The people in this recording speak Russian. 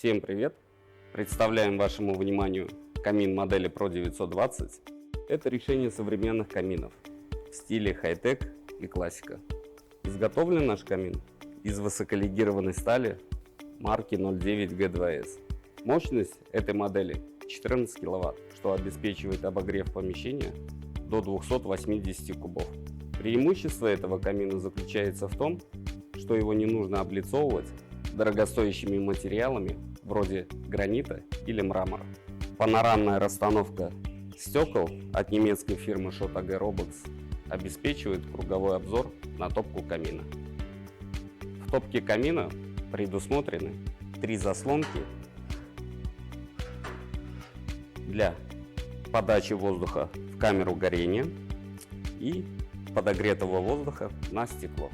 Всем привет! Представляем вашему вниманию камин модели Pro 920. Это решение современных каминов в стиле хай-тек и классика. Изготовлен наш камин из высоколегированной стали марки 09G2S. Мощность этой модели 14 кВт, что обеспечивает обогрев помещения до 280 кубов. Преимущество этого камина заключается в том, что его не нужно облицовывать дорогостоящими материалами вроде гранита или мрамора. Панорамная расстановка стекол от немецкой фирмы Schott AG Robox обеспечивает круговой обзор на топку камина. В топке камина предусмотрены 3 заслонки для подачи воздуха в камеру горения и подогретого воздуха на стекло.